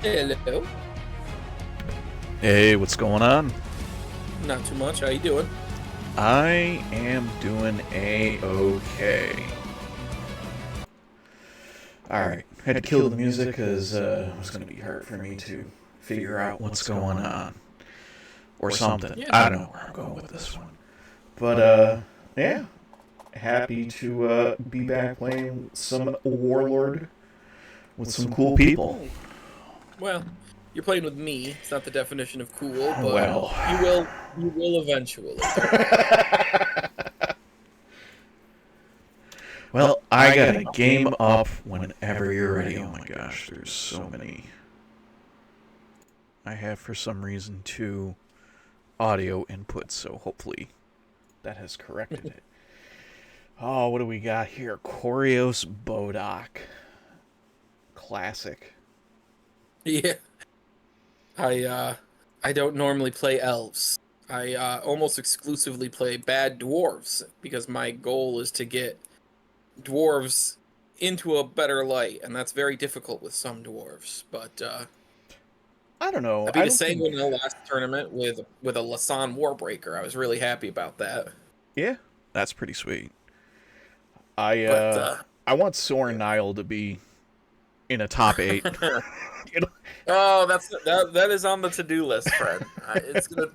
Hello. Hey, what's going on? Not too much. How you doing? I am doing a-okay. Alright, had to kill the music because it was going to be hard for me to figure out what's going on. Or something. Yeah, I no. don't know where I'm going with this one. But, yeah. Happy to be back playing some Warlord with some cool people. Oh, well, you're playing with me. It's not the definition of cool, but Well. you will eventually. Well, I got a game up whenever you're ready. Oh my gosh, there's so many. I have, for some reason, two audio inputs, so hopefully that has corrected it. Oh, what do we got here? Corios Bodoc. Classic. Yeah. I don't normally play elves. I almost exclusively play bad dwarves because my goal is to get dwarves into a better light, and that's very difficult with some dwarves. But I don't know. I I beat a don't think. Sanguine in the last tournament with a Lasan Warbreaker. I was really happy about that. Yeah, that's pretty sweet. I But uh, I want Soren Nile to be in a top 8. You know? oh, that is on the to-do list, friend. It's gonna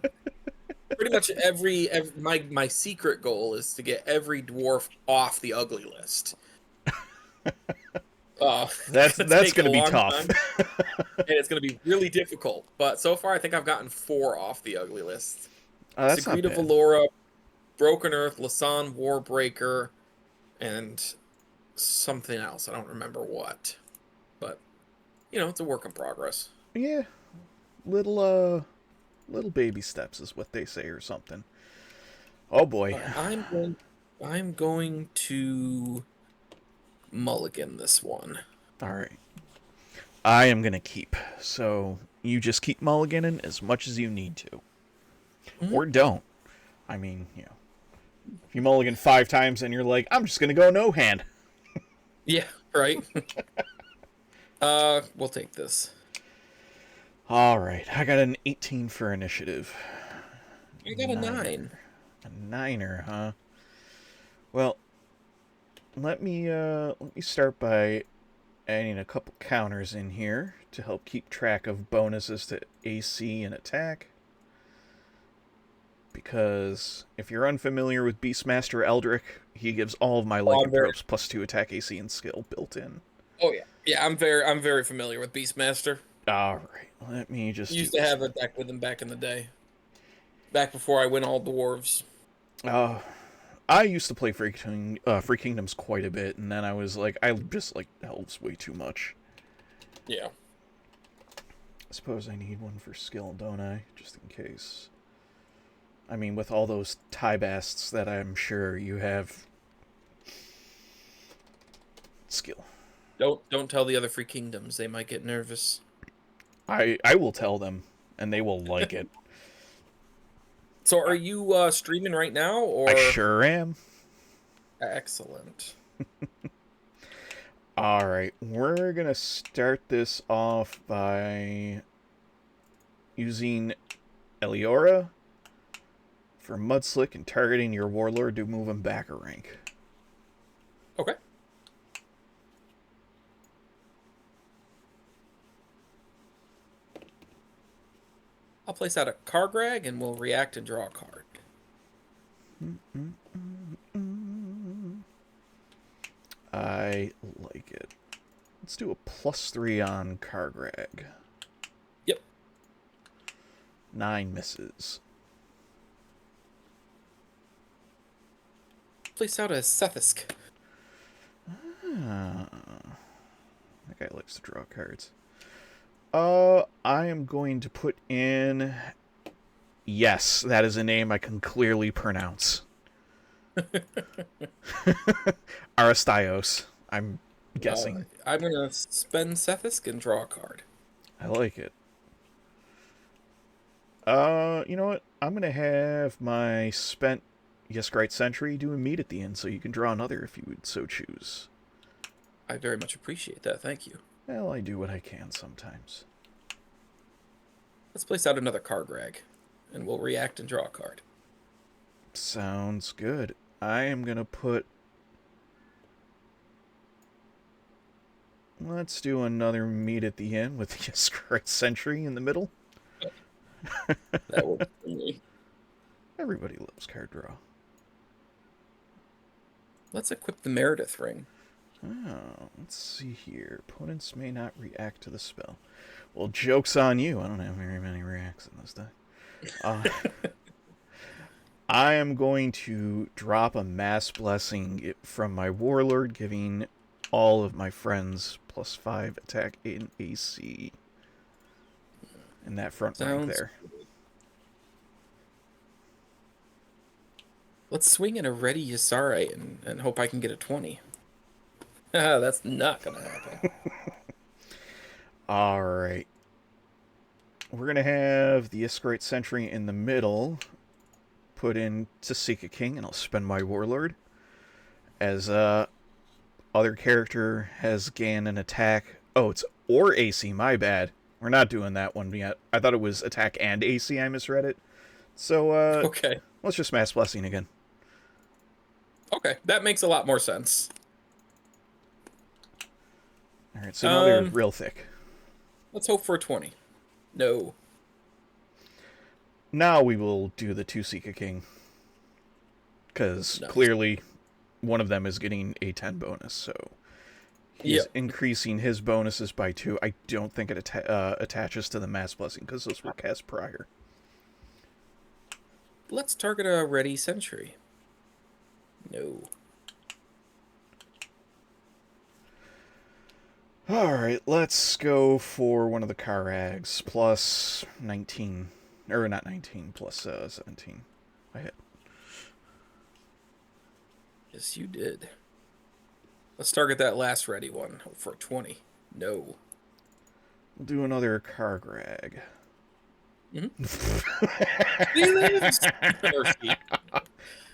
pretty much every my secret goal is to get every dwarf off the ugly list. It's That's gonna that's take a gonna be long tough. time, and it's gonna be really difficult. But so far, I think I've gotten 4 off the ugly list: That's not Segreta bad. Valora, Broken Earth, Lasan Warbreaker, and something else. I don't remember what, but it's a work in progress. Yeah, little little baby steps is what they say or something. Oh boy. All right, I'm going to mulligan this one. All right. I am going to keep. So you just keep mulliganing as much as you need to. Mhm. Or don't. I mean, if you mulligan 5 times and you're like, I'm just going to go no hand. Yeah, right. We'll take this. All right. I got an 18 for initiative. I got a Niner. 9. A niner, huh? Well, let me start by adding a couple counters in here to help keep track of bonuses to AC and attack. Because if you're unfamiliar with Beastmaster Eldrick, he gives all of my Oh, I'm very. lycanthropes +2 attack AC and skill built in. Oh yeah, yeah. I'm very familiar with Beastmaster. Alright, let me just do Used to this have a one. deck with him back in the day. Back before I win all dwarves. Uh, I used to play Free Kingdoms quite a bit, and then I was like, I just like elves way too much. Yeah. I suppose I need one for skill, don't I? Just in case. I mean, with all those Tybasts that I'm sure you have skill. Don't tell the other free kingdoms. They might get nervous. I will tell them, and they will like it. So are you streaming right now I or sure am. excellent? Alright, we're gonna start this off by using Eliora for Mudslick and targeting your Warlord to move him back a rank. Okay. I'll place out a Kargrag and we'll react and draw a card. I like it. Let's do a +3 on Kargrag. Yep. 9 misses. Place out a Sethisk. Ah, that guy likes to draw cards. I am going to put in. Yes, that is a name I can clearly pronounce. Aristios. I'm guessing. I'm gonna spend Sethisk and draw a card. I like it. You know what? I'm gonna have my spent Yes Sentry do a meet at the end, so you can draw another if you would so choose. I very much appreciate that. Thank you. Well, I do what I can sometimes. Let's place out another card rag, and we'll react and draw a card. Sounds good. I am going to put... Let's do another meet at the end with the Scrite Sentry in the middle. That works for me. Everybody loves card draw. Let's equip the Meredith ring. Oh, let's see here. Opponents may not react to the spell. Well, joke's on you. I don't have very many reacts in this deck. I am going to drop a Mass Blessing from my Warlord, giving all of my friends +5 attack in AC. In that front rank there. Let's swing in a ready Yasarite and hope I can get a 20. That's not going to happen. Alright. We're going to have the Scrite Sentry in the middle. Put in Saga King, and I'll spend my Warlord. As other character has gained an attack. Oh, it's or AC, my bad. We're not doing that one yet. I thought it was attack and AC, I misread it. So, okay. Let's just Mass Blessing again. Okay, that makes a lot more sense. Alright, so now they're real thick. Let's hope for a 20. No. Now we will do the 2 Saga King. Because clearly one of them is getting a 10 bonus, so he's increasing his bonuses by 2. I don't think it attaches to the Mass Blessing because those were cast prior. Let's target a ready Sentry. No. Alright, let's go for one of the Karags. Plus 19. Or not 19, plus 17. I hit. Yes, you did. Let's target that last ready one. Hope for a 20. No. We'll do another Kargrag.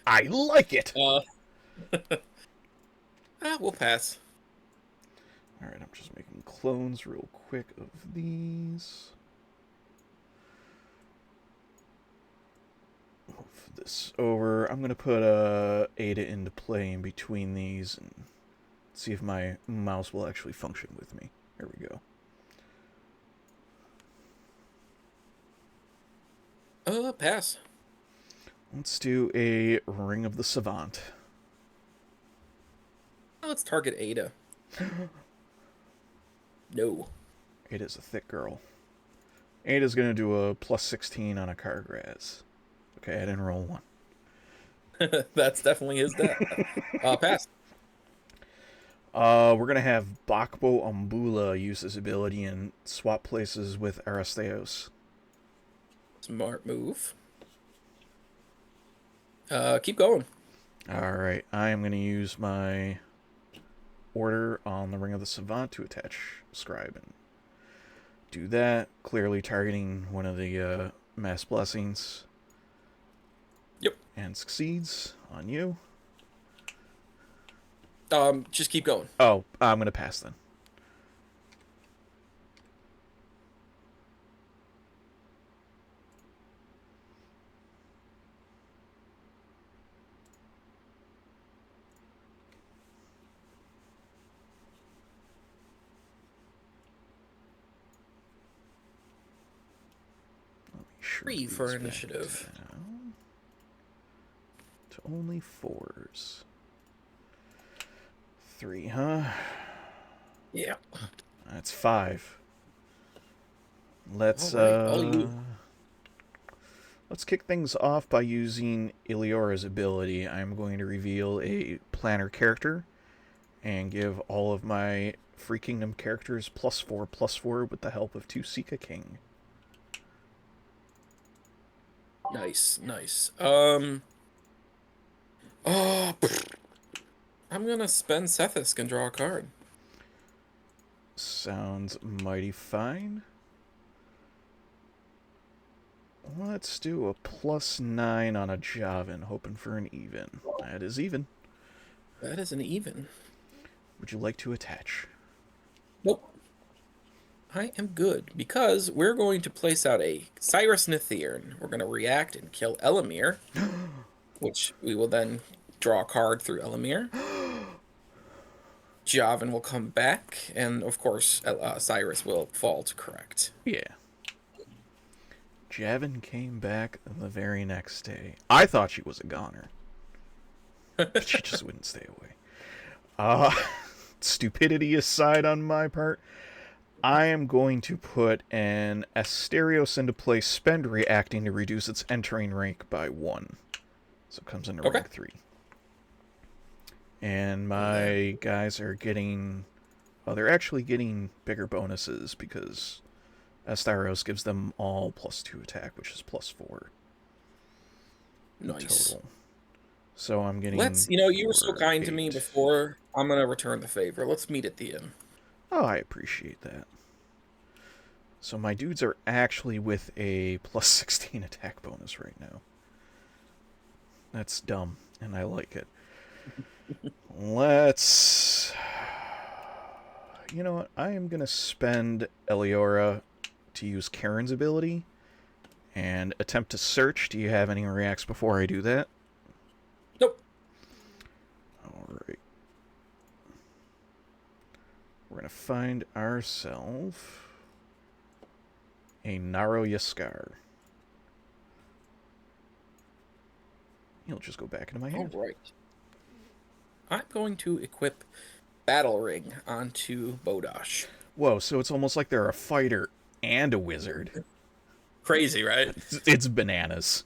I like it! We'll pass. Alright, I'm just making clones real quick of these. Move this over. I'm going to put Ada into play in between these and see if my mouse will actually function with me. There we go. Pass. Let's do a Ring of the Savant. Let's target Ada. No. Ada's a thick girl. Ada's going to do a plus 16 on a Kargraz. Okay, I didn't roll 1. That's definitely his death. Pass. We're going to have Bakbo Umbula use his ability and swap places with Aristeos. Smart move. Keep going. Alright, I am going to use my order on the Ring of the Savant to attach Scribe and do that. Clearly targeting one of the Mass Blessings. Yep. And succeeds on you. Just keep going. Oh, I'm going to pass then. Free for initiative. To only 4s. 3, huh? Yeah. That's 5. Let's let's kick things off by using Iliora's ability. I'm going to reveal a planner character and give all of my Free Kingdom characters +4/+4 with the help of 2 Saga King. Nice, nice. I'm gonna spend Sethis and draw a card. Sounds mighty fine. Let's do a +9 on a Javin, hoping for an even. That is even. That is an even. Would you like to attach? Nope. I am good because we're going to place out a Cyrus Nithirn. We're going to react and kill Elamir, which we will then draw a card through Elamir. Javan will come back, and of course, Cyrus will fall to correct. Yeah. Javin came back the very next day. I thought she was a goner, but she just wouldn't stay away. Stupidity aside on my part, I am going to put an Asterios into play, spend reacting to reduce its entering rank by 1. So it comes into rank 3. And my guys are getting... Well, they're actually getting bigger bonuses because Asterios gives them all +2 attack, which is +4. Nice. Total. So I'm getting... you were so kind to me before. I'm going to return the favor. Let's meet at the inn. Oh, I appreciate that. So my dudes are actually with a +16 attack bonus right now. That's dumb, and I like it. Let's... You know what? I am going to spend Eliora to use Karen's ability and attempt to search. Do you have any reacts before I do that? Nope. Alright. We're going to find ourselves a Naro Yaskar. He'll just go back into my hand. Alright. I'm going to equip Battle Ring onto Bodosh. Whoa, so it's almost like they're a fighter and a wizard. Crazy, right? It's bananas.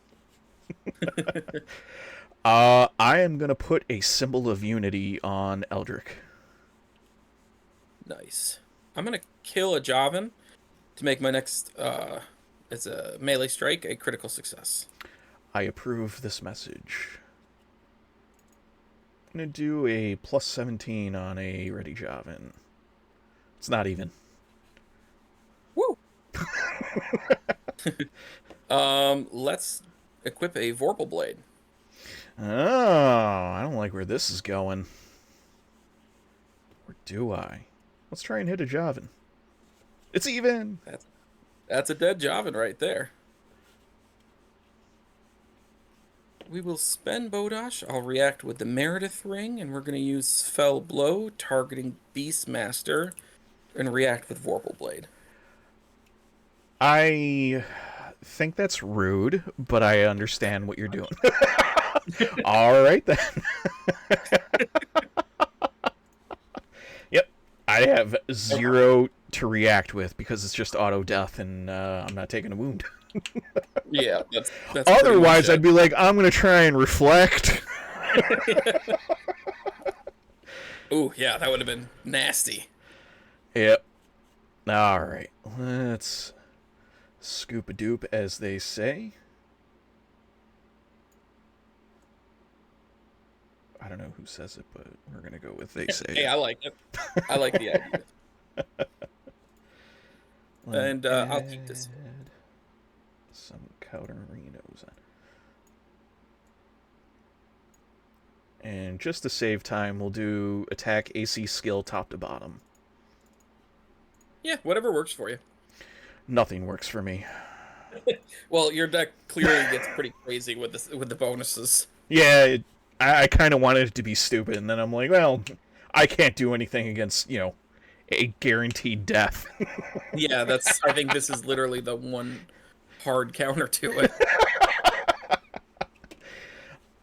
I am going to put a Symbol of Unity on Eldrick. Nice. I'm going to kill a Javan to make my next, it's a melee strike, a critical success. I approve this message. I'm going to do a +17 on a Ready Javan. It's not even. Woo! Let's equip a Vorpal Blade. Oh, I don't like where this is going. Or do I? Let's try and hit a Javan. It's even! That's a dead Javan right there. We will spend Bodosh. I'll react with the Meredith Ring, and we're going to use Fell Blow, targeting Beastmaster, and react with Vorpal Blade. I think that's rude, but I understand what you're doing. All right, then. Yep. I have 0 to react with because it's just auto death, and I'm not taking a wound. Yeah, that's otherwise I'd be like, I'm gonna try and reflect. Ooh, yeah, that would have been nasty. Yep. All right, let's scoop a doop, as they say. I don't know who says it, but we're gonna go with they say. Hey, I like it. I like the idea. And I'll keep this. Some Cauterinos on. And just to save time, we'll do attack AC skill top to bottom. Yeah, whatever works for you. Nothing works for me. Well, your deck clearly gets pretty crazy with the bonuses. Yeah, I kind of wanted it to be stupid, and then I'm like, well, I can't do anything against, a guaranteed death. Yeah, I think this is literally the one hard counter to it.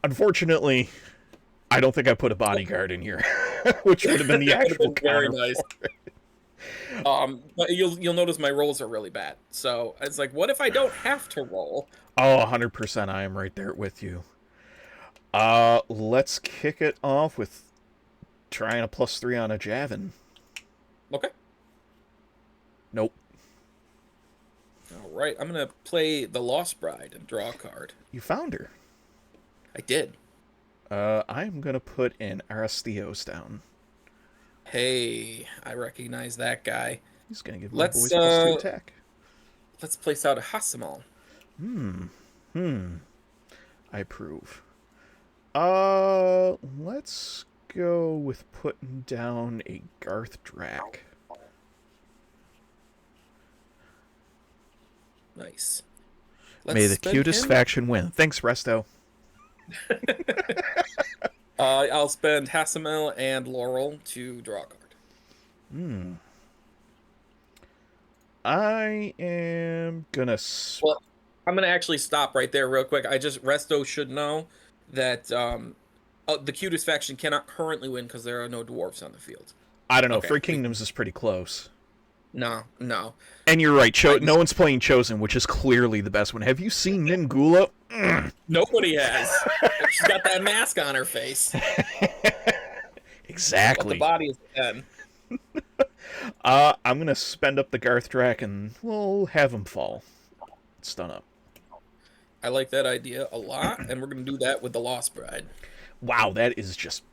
Unfortunately, I don't think I put a bodyguard in here, which would have been the actual counter. Very nice. But you'll notice my rolls are really bad. So it's like, what if I don't have to roll? Oh, 100%. I am right there with you. Let's kick it off with trying a +3 on a Javan. Okay. Nope. All right, I'm gonna play the Lost Bride and draw a card. You found her. I did. I'm gonna put an Aristeos down. Hey, I recognize that guy. He's gonna give my boys +2 attack. Let's place out a Hasimal. I approve. Let's go with putting down a Garth Drak. Nice. May the cutest faction win. Thanks, Resto. I'll spend Hassamel and Laurel to draw a card. I am gonna... Well, I'm gonna actually stop right there real quick. Resto should know that the cutest faction cannot currently win because there are no dwarves on the field. I don't know. Okay. Free Kingdoms is pretty close. No. And you're right. No one's playing Chosen, which is clearly the best one. Have you seen Ningula? Nobody has. She's got that mask on her face. Exactly. But the body is 10. I'm going to spend up the Garth Drak and we'll have him fall. Stun up. I like that idea a lot, and we're going to do that with the Lost Bride. Wow, that is just...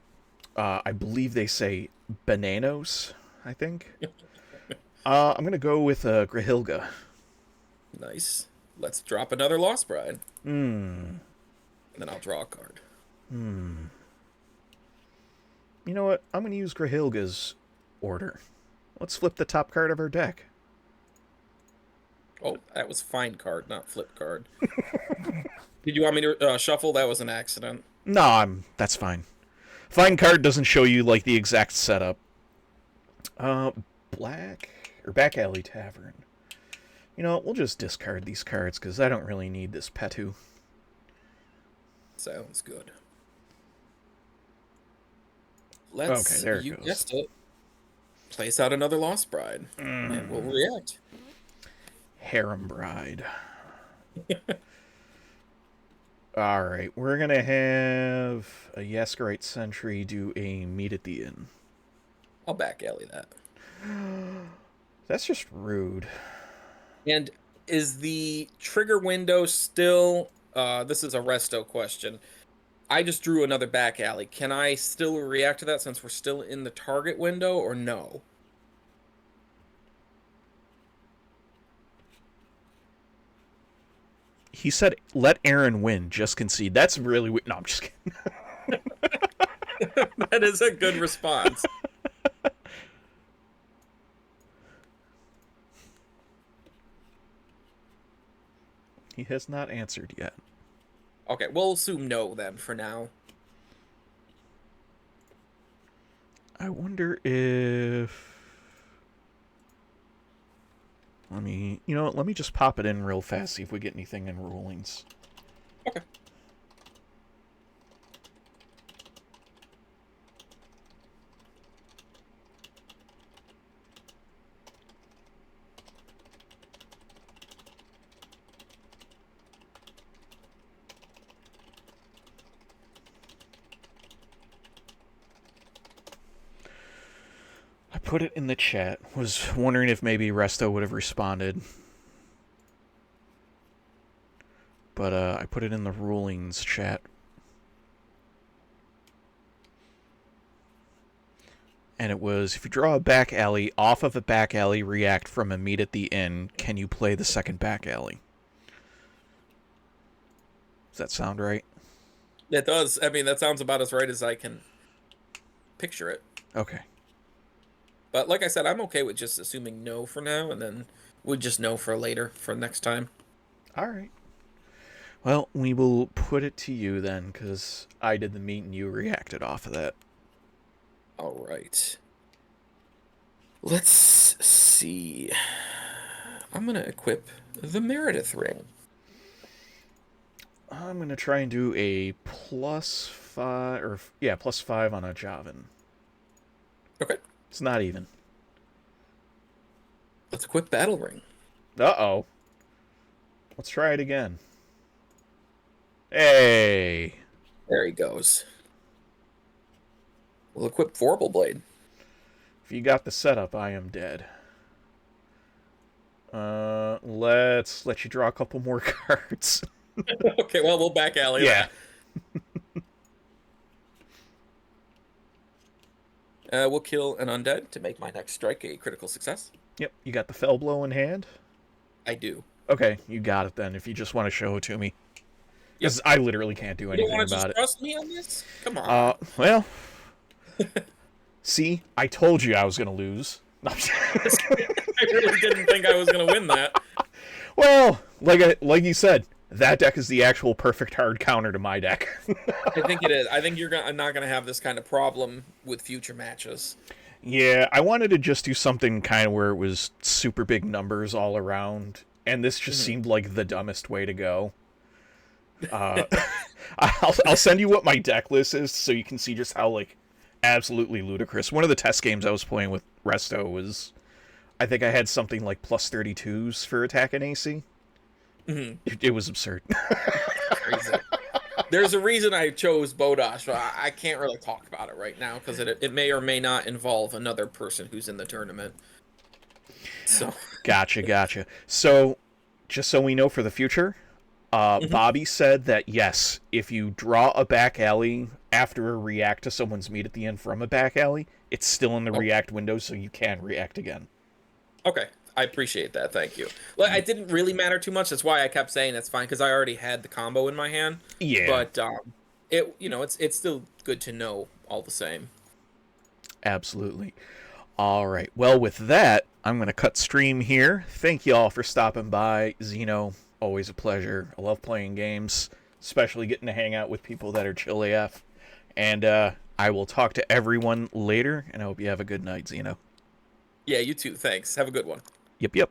I believe they say bananos, I think. I'm going to go with Grihilga. Nice. Let's drop another Lost Bride. And then I'll draw a card. You know what? I'm going to use Grihilga's order. Let's flip the top card of our deck. Oh, that was find card, not flip card. Did you want me to shuffle? That was an accident. No, that's fine. Find card doesn't show you like the exact setup. Black or Back Alley Tavern. You know, we'll just discard these cards because I don't really need this Petu. Sounds good. Let's, okay, there it you goes. Guessed it. Place out another Lost Bride, and we'll react. Harem Bride. Alright, we're going to have a Yaskarite Sentry do a Meet at the Inn. I'll back alley that. That's just rude. And is the trigger window still... this is a resto question. I just drew another back alley. Can I still react to that since we're still in the target window, or no? He said, let Aaron win, just concede. That's really weird. No, I'm just kidding. That is a good response. He has not answered yet. Okay, we'll assume no then for now. I wonder if... Let me just pop it in real fast, see if we get anything in rulings. Okay. I put it in the chat. Was wondering if maybe Resto would have responded. But I put it in the rulings chat. And it was, if you draw a back alley off of a back alley react from a Meet at the Inn, can you play the second back alley? Does that sound right? It does. I mean, that sounds about as right as I can picture it. Okay. But like I said, I'm okay with just assuming no for now, and then we'll just know for later, for next time. All right. Well, we will put it to you then, because I did the meet and you reacted off of that. All right. Let's see. I'm going to equip the Meredith ring. I'm going to try and do a +5 on a Javan. Okay. It's not even. Let's equip Battle Ring. Uh-oh. Let's try it again. Hey! There he goes. We'll equip Vorpal Blade. If you got the setup, I am dead. Let's let you draw a couple more cards. Okay, well, we'll back alley that. We'll kill an undead to make my next strike a critical success. Yep, you got the Fell Blow in hand? I do. Okay, you got it then, if you just want to show it to me. Because I literally can't do anything about it. You don't want to trust me on this? Come on. Well... See? I told you I was going to lose. I really didn't think I was going to win that. Well, like you said, that deck is the actual perfect hard counter to my deck. I think it is. I think I'm not gonna have this kind of problem with future matches. Yeah, I wanted to just do something kind of where it was super big numbers all around, and this just Mhm. seemed like the dumbest way to go. Uh, I'll send you what my deck list is so you can see just how like absolutely ludicrous. One of the test games I was playing with Resto was, I think I had something like plus 32s for attack and AC. Mhm. It was absurd. Crazy. There's a reason I chose Bodosh, but I can't really talk about it right now because it may or may not involve another person who's in the tournament. So, Gotcha. So, just so we know for the future, mhm. Bobby said that yes, if you draw a back alley after a react to someone's meat at the end from a back alley, it's still in the Oh, react window, so you can react again. okay. I appreciate that. Thank you. Like, it didn't really matter too much. That's why I kept saying that's fine because I already had the combo in my hand. Yeah, But it's still good to know all the same. absolutely. All right. Well, with that, I'm going to cut stream here. Thank you all for stopping by. Xeno, always a pleasure. I love playing games, especially getting to hang out with people that are chill AF. And I will talk to everyone later, and I hope you have a good night, Xeno. Yeah, you too. Thanks. Have a good one. Yep.